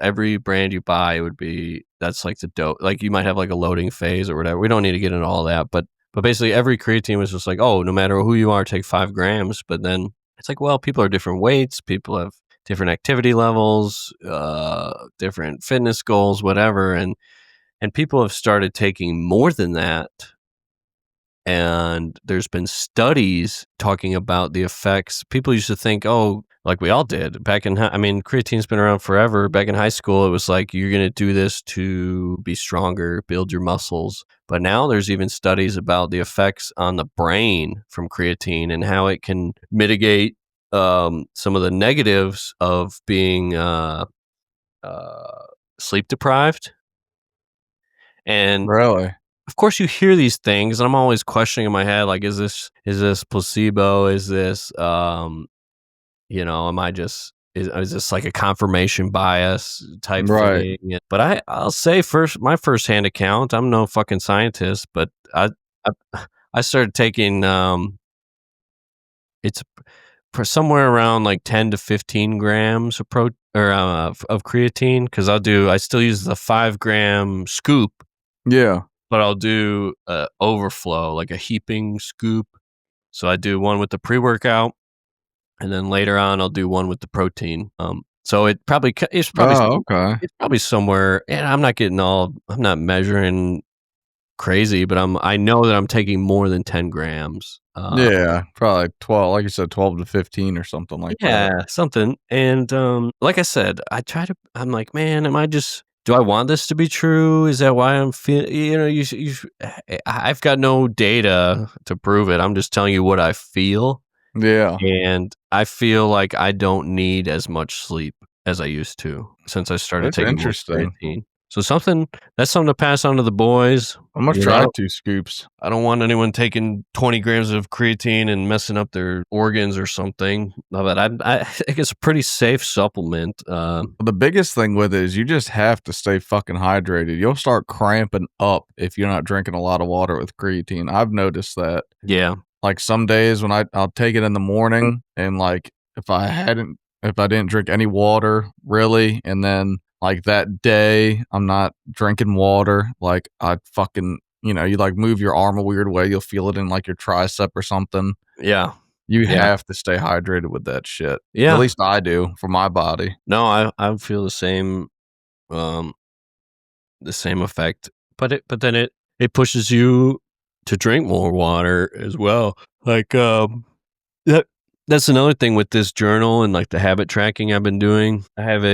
every brand you buy would be, that's like the dope. Like you might have like a loading phase or whatever. We don't need to get into all that, but basically every creatine was just like, oh, no matter who you are, take 5 grams. But then it's like, well, people are different weights, people have different activity levels, different fitness goals, whatever, and people have started taking more than that. And there's been studies talking about the effects. People used to think, oh, like we all did back in, I mean, creatine's been around forever. Back in high school, it was like, you're going to do this to be stronger, build your muscles. But now there's even studies about the effects on the brain from creatine and how it can mitigate some of the negatives of being sleep deprived. And Really. of course you hear these things and I'm always questioning in my head, like, is this placebo? Is this, am I just, is this like a confirmation bias type Right. thing? But I'll say my firsthand account, I'm no fucking scientist, but I, I started taking, it's for somewhere around like 10 to 15 grams of of creatine. Cause I still use the 5-gram scoop, Yeah. but I'll do a overflow, like a heaping scoop. So I do one with the pre-workout, and then later on I'll do one with the protein. So Oh, okay. it's probably somewhere. And I'm not measuring crazy, but I know that I'm taking more than 10 grams. Yeah. Probably like 12, like you said, 12 to 15 or something like that. Yeah, something. And like I said, I'm like, man, do I want this to be true? Is that why I'm feeling, I've got no data to prove it. I'm just telling you what I feel. Yeah. And I feel like I don't need as much sleep as I used to since I started That's taking more interesting. creatine. So that's something to pass on to the boys. I must You know, try 2 scoops. I don't want anyone taking 20 grams of creatine and messing up their organs or something. But I think it's a pretty safe supplement. The biggest thing with it is you just have to stay fucking hydrated. You'll start cramping up if you're not drinking a lot of water with creatine. I've noticed that. Yeah. Like some days when I'll take it in the morning and like if I didn't drink any water really, and then like that day I'm not drinking water, like I fucking, you like move your arm a weird way, you'll feel it in like your tricep or something. Yeah. You Yeah. have to stay hydrated with that shit. Yeah. At least I do for my body. No, I feel um, the same effect, but then it pushes you to drink more water as well. Like, that that's another thing with this journal and like the habit tracking I've been doing. I have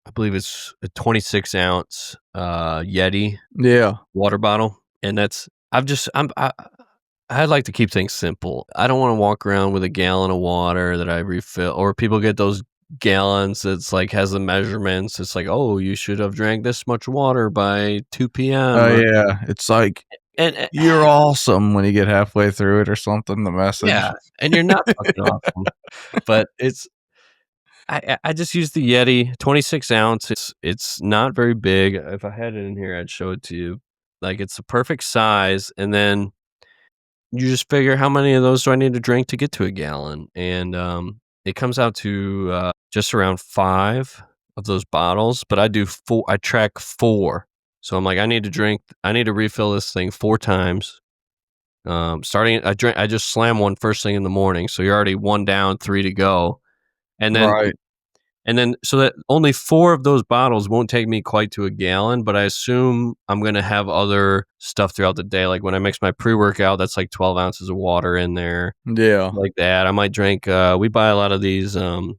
I believe it's a 26-ounce Yeti Yeah. water bottle, and that's I like to keep things simple. I don't want to walk around with a gallon of water that I refill, or people get those gallons that's like has the measurements. It's like, oh, you should have drank this much water by 2 Oh, p.m. yeah. It's like, And "You're awesome," when you get halfway through it or something, the yeah, message. and you're not fucking awesome, but it's I just use the Yeti 26 ounce. It's not very big. If I had it in here, I'd show it to you. Like it's the perfect size, and then you just figure how many of those do I need to drink to get to a gallon, and it comes out to just around 5 of those bottles. But I do 4. I track 4, so I'm like, I need to refill this thing 4 times. Starting, I just slam one first thing in the morning, so you're already 1 down, 3 to go, and then Right. so that only 4 of those bottles won't take me quite to a gallon, but I assume I'm gonna have other stuff throughout the day. Like when I mix my pre-workout, that's like 12 ounces of water in there, Yeah. like that. I might drink. We buy a lot of these. What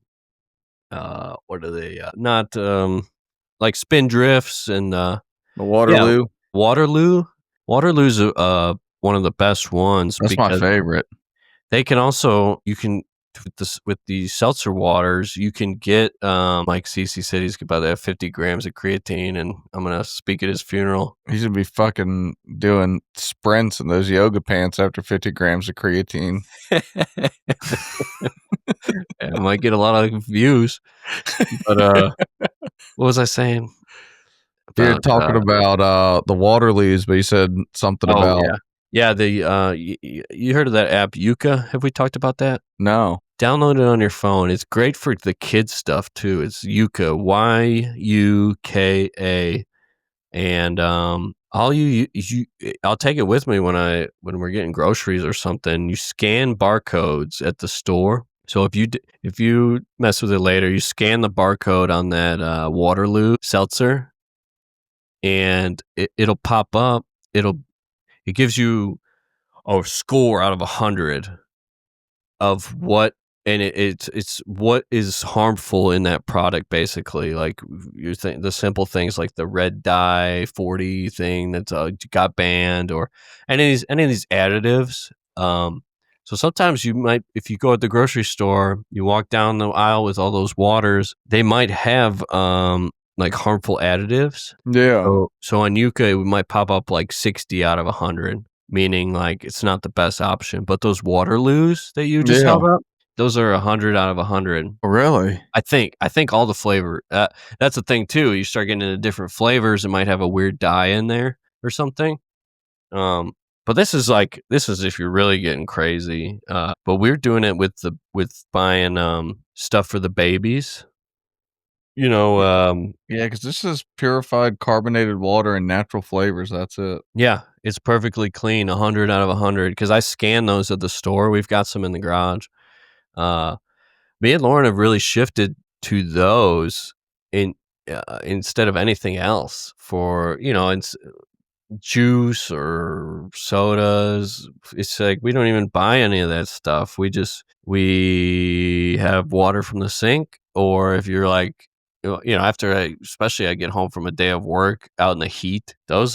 are they? Not like Spin Drifts and The yeah, Waterloo, Waterloo. Waterloo's one of the best ones that's my because favorite. they can also you can with the seltzer waters, you can get like CC said he's about to have 50 grams of creatine, and I'm gonna speak at his funeral. He should be fucking doing sprints in those yoga pants after 50 grams of creatine. I might get a lot of views. But what was I saying You're about talking about, the Waterloos, but you said something oh about yeah. Yeah, the you heard of that app Yuka? Have we talked about that? no. Download it on your phone. It's great for the kids stuff too. It's Yuka, Yuka. And I'll take it with me when we're getting groceries or something. You scan barcodes at the store. So if you mess with it later, you scan the barcode on that Waterloo seltzer, and it'll pop up. It gives you a score out of 100 of what, and it's what is harmful in that product, basically. Like you think the simple things like the red dye 40 thing that's got banned, or any of these additives. So sometimes you might, if you go at the grocery store, you walk down the aisle with all those waters, they might have like harmful additives. Yeah. So on Yuka, it might pop up like 60 out of 100, meaning like it's not the best option. But those Waterloos that you just Yeah. held up, those are 100 out of 100. Really? I think all the flavor. That's the thing too. You start getting into different flavors, it might have a weird dye in there or something. Um, but this is if you're really getting crazy. But we're doing it with buying stuff for the babies. You know, Yeah, because this is purified carbonated water and natural flavors, that's it. yeah, it's perfectly clean, 100 out of 100. Because I scan those at the store. We've got some in the garage. Me and Lauren have really shifted to those in instead of anything else for, it's juice or sodas. It's like we don't even buy any of that stuff. We have water from the sink, or if you're like, after especially I get home from a day of work out in the heat, those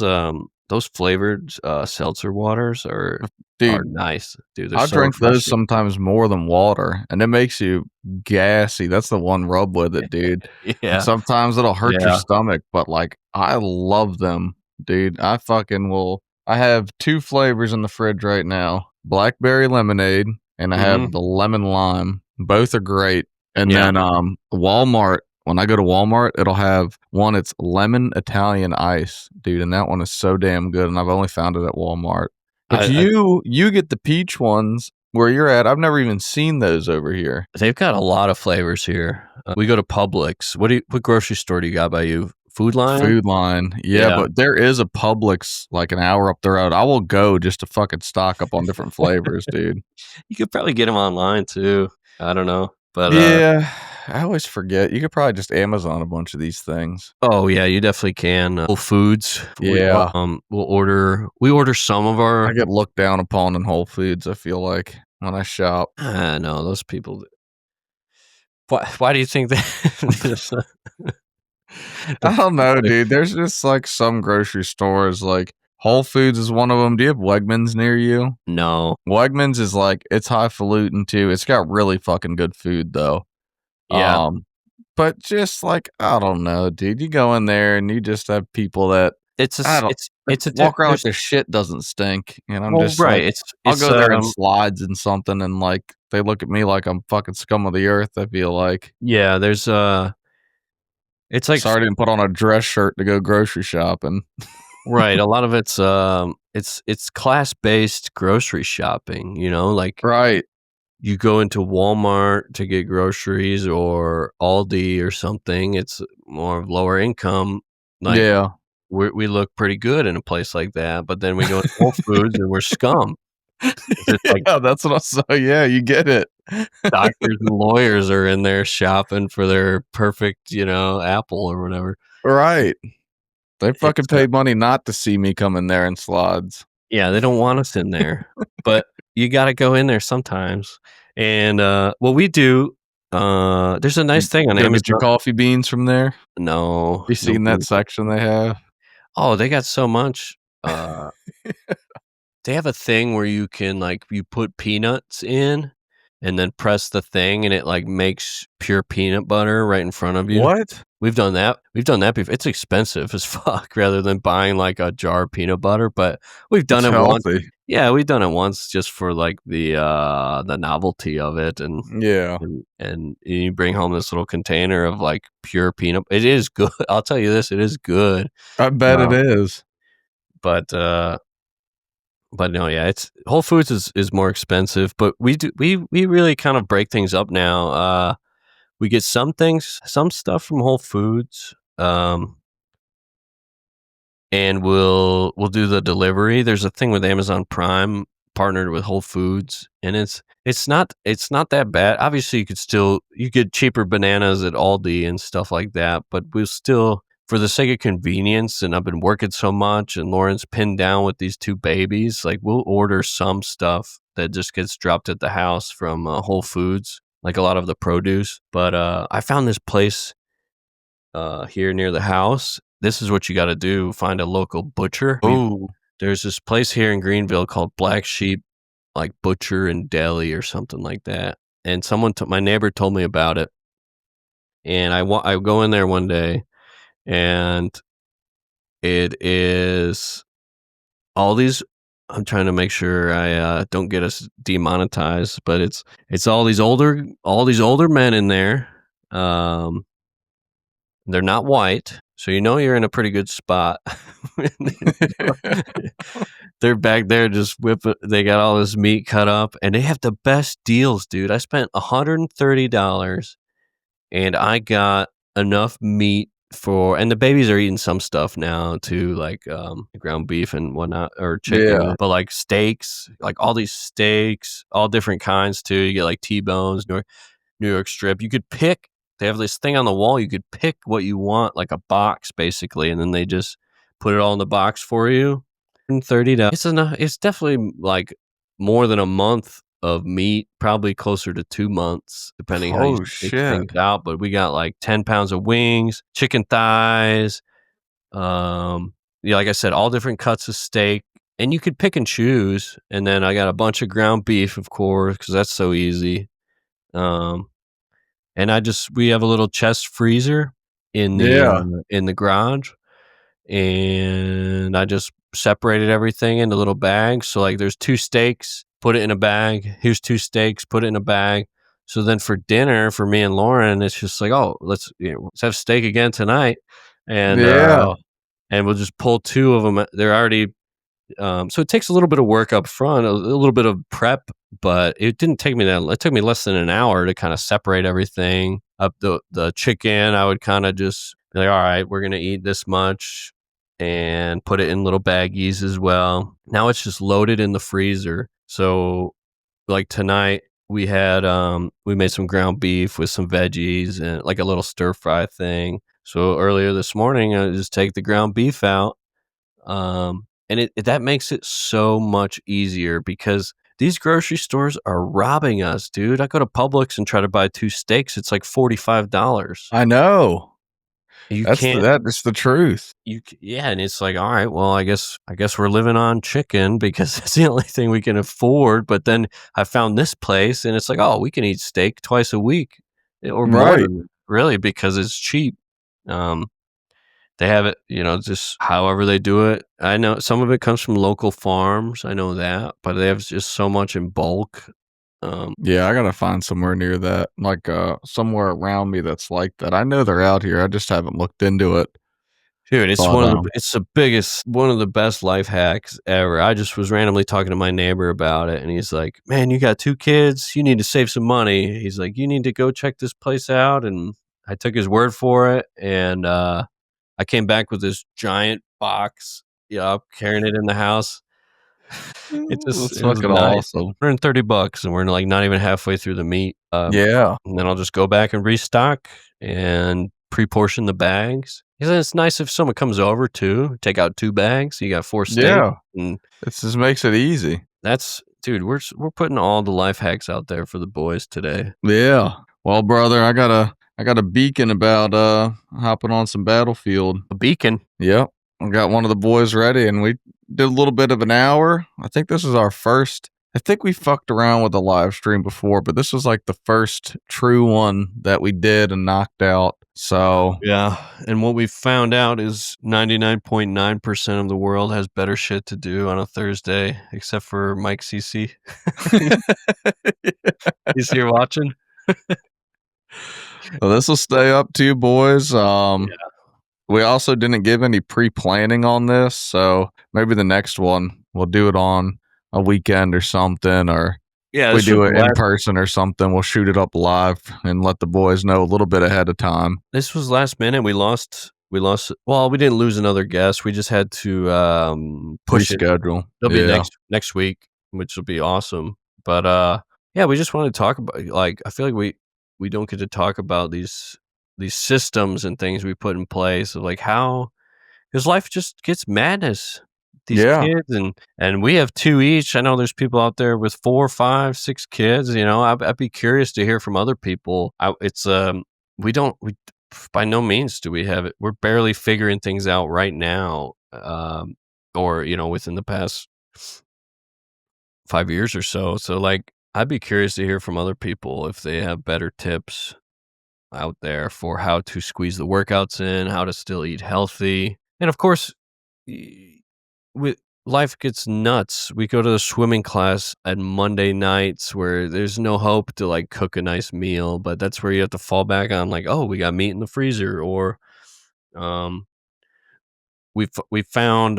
flavored seltzer waters are Dude, nice, dude. They're I so drink those refreshing. sometimes more than water, and it makes you gassy. That's the one rub with it, dude. And Yeah, sometimes it'll hurt your yeah. stomach, but like I love them, dude. I fucking will. I have 2 flavors in the fridge right now: blackberry lemonade, and I Hmm. have the lemon lime. Both are great. And Yeah. then Walmart. When I go to Walmart, it'll have one. It's lemon Italian ice, dude, and that one is so damn good. And I've only found it at Walmart. But I you get the peach ones where you're at. I've never even seen those over here. They've got a lot of flavors here. We go to Publix. What grocery store do you got by you? Food Lion? Food Line. Yeah, Yeah. but there is a Publix like an hour up the road. I will go just to fucking stock up on different flavors, dude. You could probably get them online too. I don't know. But Yeah, I always forget. You could probably just Amazon a bunch of these things. oh yeah, you definitely can. Whole Foods. Yeah. We order some of I our get looked down upon in Whole Foods, I feel like, when I shop. no, those people. Why do you think that? I don't know, dude. There's just like some grocery stores, like Whole Foods is one of them. Do you have Wegmans near you? No. Wegmans is like it's highfalutin too. It's got really fucking good food though. Yeah. But just like I don't know, dude. You go in there and you just have people that It's a I s don't it's a walk around like there's their shit doesn't stink, and I'm well, just right, like, I'll it's, go there in slides and something, and like they look at me like I'm fucking scum of the earth. I feel like yeah, there's, it's like sorry I didn't put on a dress shirt to go grocery shopping. right, a lot of it's class-based grocery shopping, you know, like, Right. you go into Walmart to get groceries or Aldi or something, it's more of lower income, like, Yeah. we look pretty good in a place like that, but then we go to Whole Foods and we're scum. It's just like Yeah, that's what I saw. Yeah, you get it. doctors and lawyers are in there shopping for their perfect, you know, apple or whatever. Right. They fucking It's, paid money not to see me come in there in slides. yeah, they don't want us in there, but you gotta go in there sometimes. And, what we do, there's a You nice thing on go get your Amazon. coffee beans from there? No, You no seen that beans. section they have? Oh, they got so much, they have a thing where you can, like, you put peanuts in and then press the thing and it, like, makes pure peanut butter right in front of you. What? We've done that. We've done that before. It's expensive as fuck rather than buying, like, a jar of peanut butter, but we've done It's it once. healthy. Yeah, we've done it once just for, like, the novelty of it, Yeah. and you bring home this little container of, like, pure peanut. It is good. I'll tell you this, it is good. I bet it Uh, is. but, uh but no, yeah, it's Whole Foods is more expensive, but we really kind of break things up now. We get some stuff from Whole Foods, and we'll do the delivery. There's a thing with Amazon Prime partnered with Whole Foods, and it's not that bad. Obviously, you get cheaper bananas at Aldi and stuff like that, but we'll still, for the sake of convenience, and I've been working so much, and Lauren's pinned down with these two babies, like we'll order some stuff that just gets dropped at the house from Whole Foods, like a lot of the produce. But I found this place here near the house. This is what you got to do: find a local butcher. Oh, There's this place here in Greenville called Black Sheep, like Butcher and Deli or something like that. And my neighbor told me about it, and I go in there one day, and it is all these. I'm trying to make sure I don't get us demonetized, but it's all these older men in there. Um, They're not white, so you know you're in a pretty good spot. They're back there just whipping. They got all this meat cut up, and they have the best deals, dude. I spent $130, and I got enough meat and the babies are eating some stuff now too, like ground beef and whatnot, or chicken, yeah. but like steaks, like all these steaks, all different kinds too. You get like T-bones, New York strip. You could pick. They have this thing on the wall. You could pick what you want, like a box, basically, and then they just put it all in the box for you. And $30. It's enough. It's definitely like more than a month of meat, probably closer to 2 months, depending how you Oh stretch things shit. out. But we got like 10 pounds of wings, chicken thighs. Yeah, like I said, all different cuts of steak, and you could pick and choose. And then I got a bunch of ground beef, of course, because that's so easy. Um, and we have a little chest freezer Yeah. in the garage, and I just separated everything into little bags. So like there's 2 steaks, put it in a bag. Here's 2 steaks, put it in a bag. So then for dinner for me and Lauren, it's just like, oh, let's have steak again tonight, and Yeah. we'll just pull 2 of them. They're already so it takes a little bit of work up front, a little bit of prep, but it didn't take me that. It took me less than an hour to kind of separate everything. Up the chicken, I would kind of just be like, all right, we're gonna eat this much, and put it in little baggies as well. Now it's just loaded in the freezer. So like tonight we made some ground beef with some veggies and like a little stir fry thing. So earlier this morning, I just take the ground beef out, and that makes it so much easier because these grocery stores are robbing us, dude. I go to Publix and try to buy 2 steaks. It's like $45. I know. You can't That's the truth. yeah, and it's like, all right, well, I guess we're living on chicken because it's the only thing we can afford. But then I found this place, and it's like, oh, we can eat steak twice a week, or more Right. than really because it's cheap. Um, they have it, just however they do it. I know some of it comes from local farms. I know that, but they have just so much in bulk. Yeah, I gotta find somewhere near that, like, somewhere around me that's like that. I know they're out here, I just haven't looked into it, Dude, it's but, it's the biggest one of the best life hacks ever. I just was randomly talking to my neighbor about it, and he's like, "Man, you got 2 kids, you need to save some money." He's like, "You need to go check this place out," and I took his word for it, and, I came back with this giant box, carrying it in the house. that's It was fucking nice. awesome. $130, and we're, like, not even halfway through the meat, Yeah, and then I'll just go back and restock and pre-portion the bags. He said it's nice if someone comes over too, take out 2 bags, you got 4 steaks, yeah, and it just makes it easy. that's dude, we're putting all the life hacks out there for the boys today. Yeah. Well, brother, I got a beacon about, hopping on some Battlefield. A beacon. Yep. I got one of the boys ready, and we did a little bit of an hour. I think this is our first. I think we fucked around with a live stream before, but this was like the first true one that we did and knocked out. So, Yeah, and what we found out is 99.9% of the world has better shit to do on a Thursday, except for Mike CC. He's here watching. so this will stay up to you boys. We also didn't give any pre-planning on this, so maybe the next one we'll do it on a weekend or something, or Yeah, we this was do the it in last person or something. We'll shoot it up live and let the boys know a little bit ahead of time. This was last minute. We lost well, we didn't lose another guest. We just had to push it. Reschedule. It'll be Yeah. next week, which will be awesome. But yeah, we just want to talk about, like, I feel like we don't get to talk about these systems and things we put in place of, like, how because life just gets madness. These Yeah. kids, and we have 2 each. I know there's people out there with 4, 5, 6 kids. I'd be curious to hear from other people. It's we by no means do we have it. We're barely figuring things out right now, or within the past 5 years or so. So, like, I'd be curious to hear from other people if they have better tips out there for how to squeeze the workouts in, how to still eat healthy. And of course, y- with life gets nuts. We go to the swimming class at Monday nights where there's no hope to, like, cook a nice meal, but that's where you have to fall back on, like, oh, we got meat in the freezer, or um we found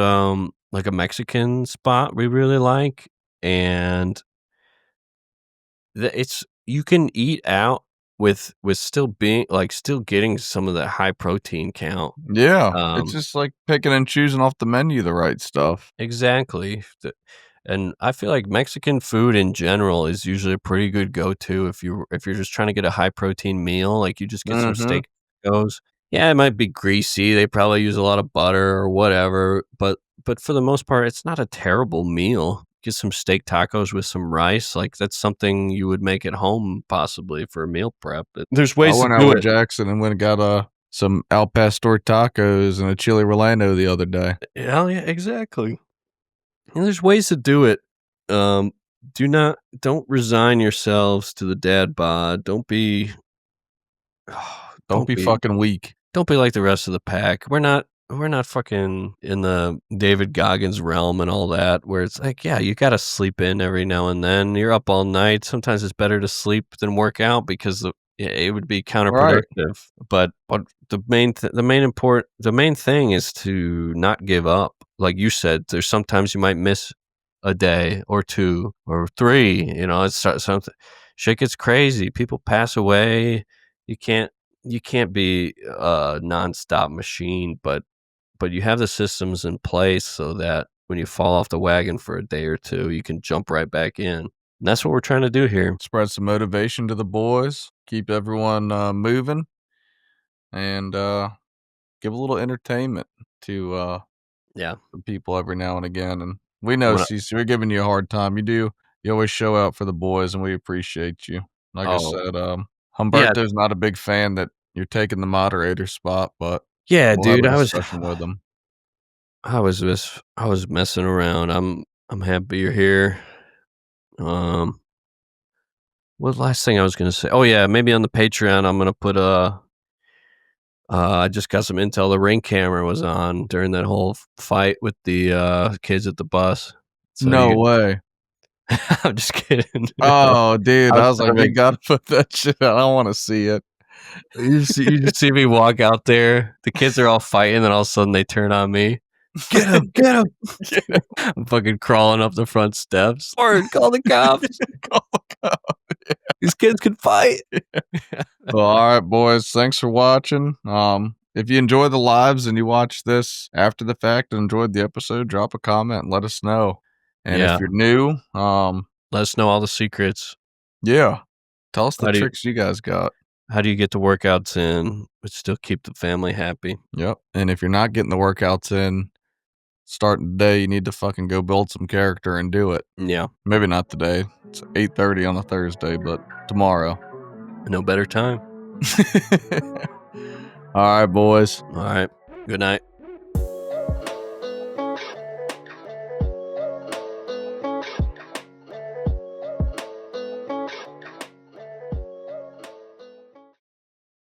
like a Mexican spot we really like, and it's you can eat out with still being, like, still getting some of the high protein count. Yeah. It's Um, just like picking and choosing off the menu the right stuff. exactly. And I feel like Mexican food in general is usually a pretty good go-to if you're just trying to get a high protein meal, like, you just get some Mm-hmm. steak tacos. Yeah, it might be greasy. They probably use a lot of butter or whatever, but for the most part, it's not a terrible meal. Get some steak tacos with some rice, like, that's something you would make at home possibly for a meal prep. There's I ways to went out do with it. Jackson and went and got some al pastor tacos and a chili relleno the other day. Hell yeah, exactly. And there's ways to do it. Um, don't resign yourselves to the dad bod. Don't don't be be fucking weak. don't be like the rest of the pack. We're not fucking in the David Goggins realm and all that, where it's like, yeah, you got to sleep in every now and then. You're up all night. Sometimes it's better to sleep than work out because it would be Right. counterproductive. But the main thing is to not give up. Like you said, there's sometimes you might miss a day or 2 or 3. It's something. Shit gets crazy. People pass away. You can't you can't be a nonstop machine, but you have the systems in place so that when you fall off the wagon for a day or 2, you can jump right back in. And that's what we're trying to do here. Spread some motivation to the boys. Keep everyone moving, and give a little entertainment to Yeah. the people every now and again. And we I'm know, gonna CC, we're giving you a hard time. You always show out for the boys, and we appreciate you. Like I Oh, said, yeah. Humberto's not a big fan that you're taking the moderator spot, but Yeah, we'll have dude, a discussion with them. I was messing around. I'm happy you're here. What last thing I was gonna say? Oh yeah, maybe on the Patreon I'm gonna put I just got some intel. The Ring camera was on during that whole fight with the kids at the bus. So No you, way. I'm just kidding. Oh, dude, I was I was trying like, to you make gotta put that shit out. I don't want to see it. you just see me walk out there. The kids are all fighting, and all of a sudden they turn on me. Get him! Get him! I'm fucking crawling up the front steps. Or call the cops. These kids can fight. Well, all right, boys. Thanks for watching. If you enjoy the lives and you watch this after the fact and enjoyed the episode, drop a comment and let us know. And Yeah. if you're new, Let us know all the secrets. yeah, tell us the How do you- tricks you guys got. How do you get the workouts in but still keep the family happy? Yep. And if you're not getting the workouts in, starting today, you need to fucking go build some character and do it. Yeah. Maybe not today. It's 8:30 on a Thursday, but tomorrow. No better time. All right, boys. All right. Good night.